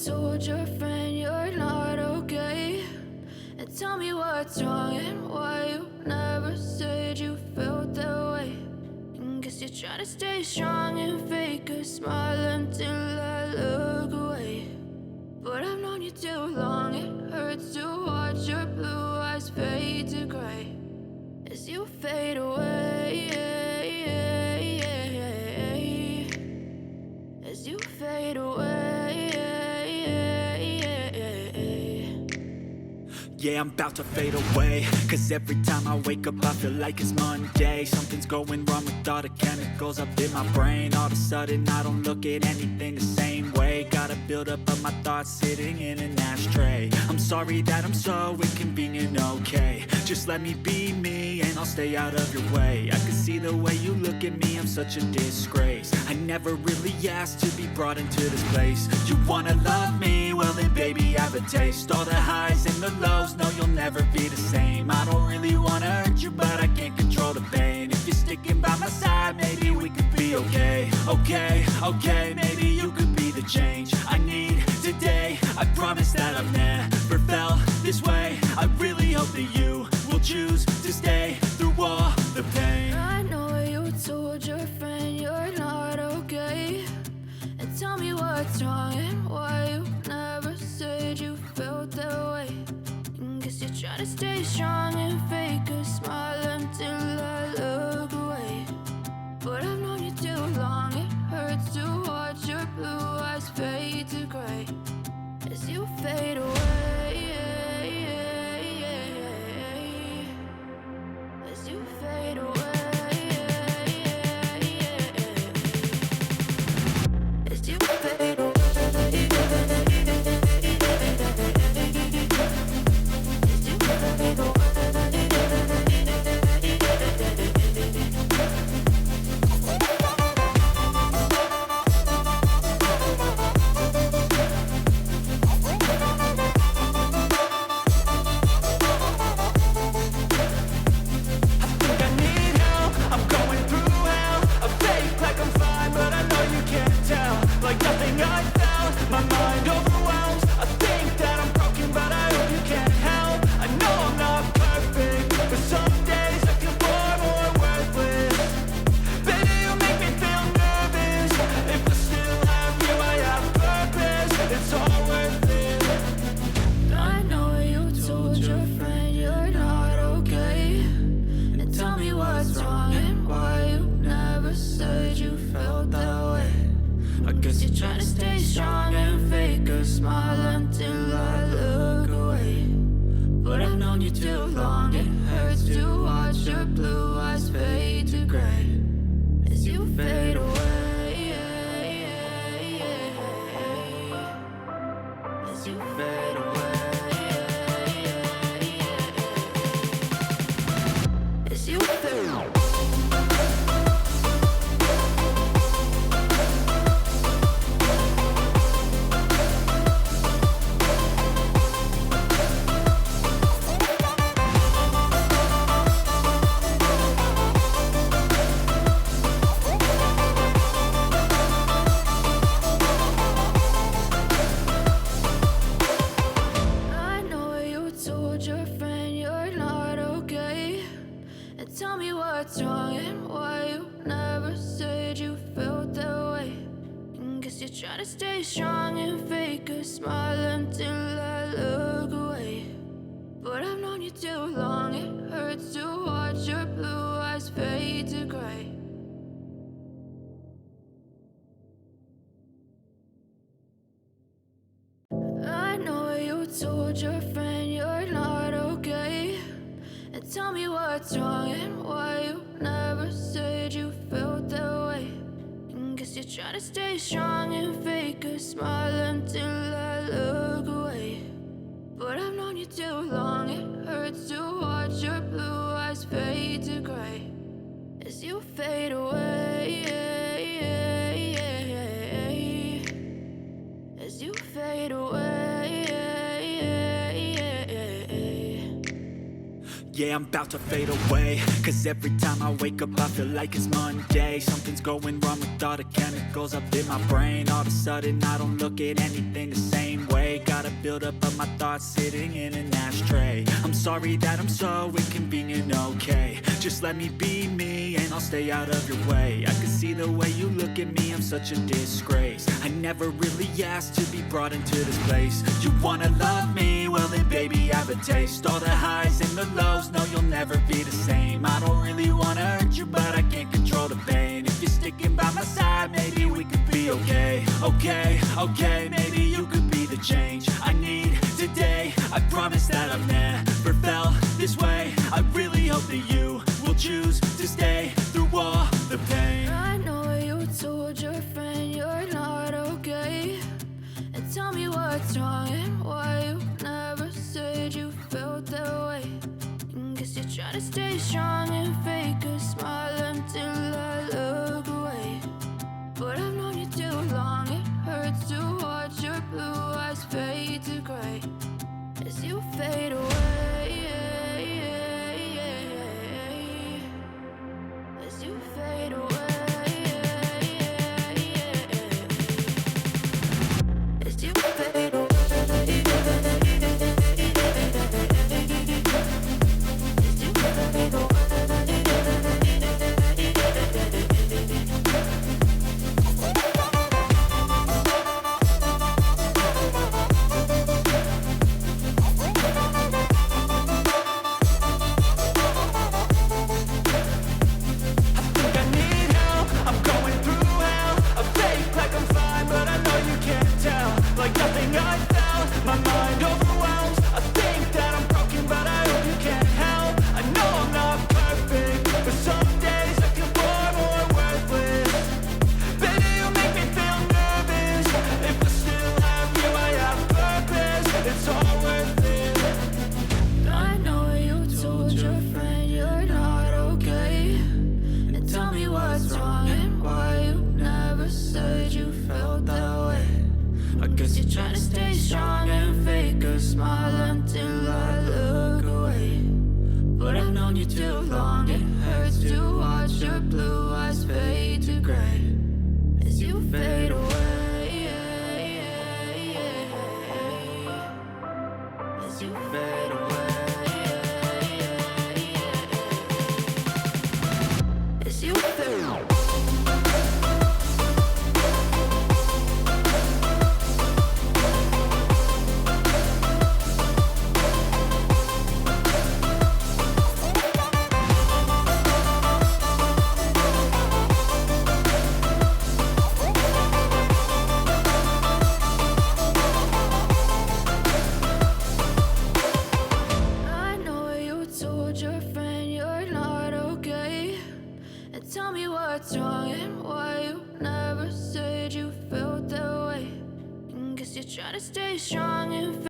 told your friend you're not okay, and tell me what's wrong and why you never said you felt that way. And guess you're trying to stay strong and fake a smile until I look away. But I've known you too long, it hurts to watch your blue eyes fade to gray as you fade away, as you fade away. Yeah, I'm about to fade away, cause every time I wake up I feel like it's Monday. Something's going wrong with all the chemicals up in my brain. All of a sudden I don't look at anything the same way. Gotta build up of my thoughts sitting in an ashtray. I'm sorry that I'm so inconvenient, okay. Just let me be me and I'll stay out of your way. I can see the way you look at me, I'm such a disgrace. I never really asked to be brought into this place. You wanna love me? Well then baby have a taste. All the highs and the lows, no you'll never be the same. I don't really wanna hurt you but I can't control the pain. If you're sticking by my side maybe we could be okay. Okay, maybe you could be the change I need today. I promise that I've never felt this way. I really hope that you will choose to stay through all the pain. I know you told your friend you're not okay, and tell me what's wrong and why you never said you felt that way. And guess you're trying to stay strong and fake a smile until I look away. But I've known you too long, it hurts to watch your blue eyes fade to gray as you fade away, as you fade away, as you fade away. Told your friend you're not okay, and tell me what's wrong and why you never said you felt that way. And guess you're trying to stay strong and fake a smile until I look away. But I've known you too long, it hurts to watch your blue eyes fade to gray as you fade away, as you fade away. Yeah, I'm about to fade away, cause every time I wake up I feel like it's Monday. Something's going wrong with all the chemicals up in my brain. All of a sudden I don't look at anything the same way. Got a buildup of my thoughts sitting in an ashtray. I'm sorry that I'm so inconvenient, okay. Just let me be me and I'll stay out of your way. I can see the way you look at me, I'm such a disgrace. I never really asked to be brought into this place. You wanna love me? Well then baby I have a taste. All the highs and the lows, no you'll never be the same. I don't really wanna hurt you but I can't control the pain. If you're sticking by my side maybe we could be okay. Okay, maybe you could be the change I need today. I promise that I've never felt this way. I really hope that you will choose to stay through all the pain. I know you told your friend you're not okay, and tell me what's wrong and why you never said you felt that way. Guess you're trying to stay strong and fake a smile until I look away. But I've known you too long, it hurts to watch your blue eyes fade to gray as you fade away. As you fade away. As you fade away. Trying to stay strong and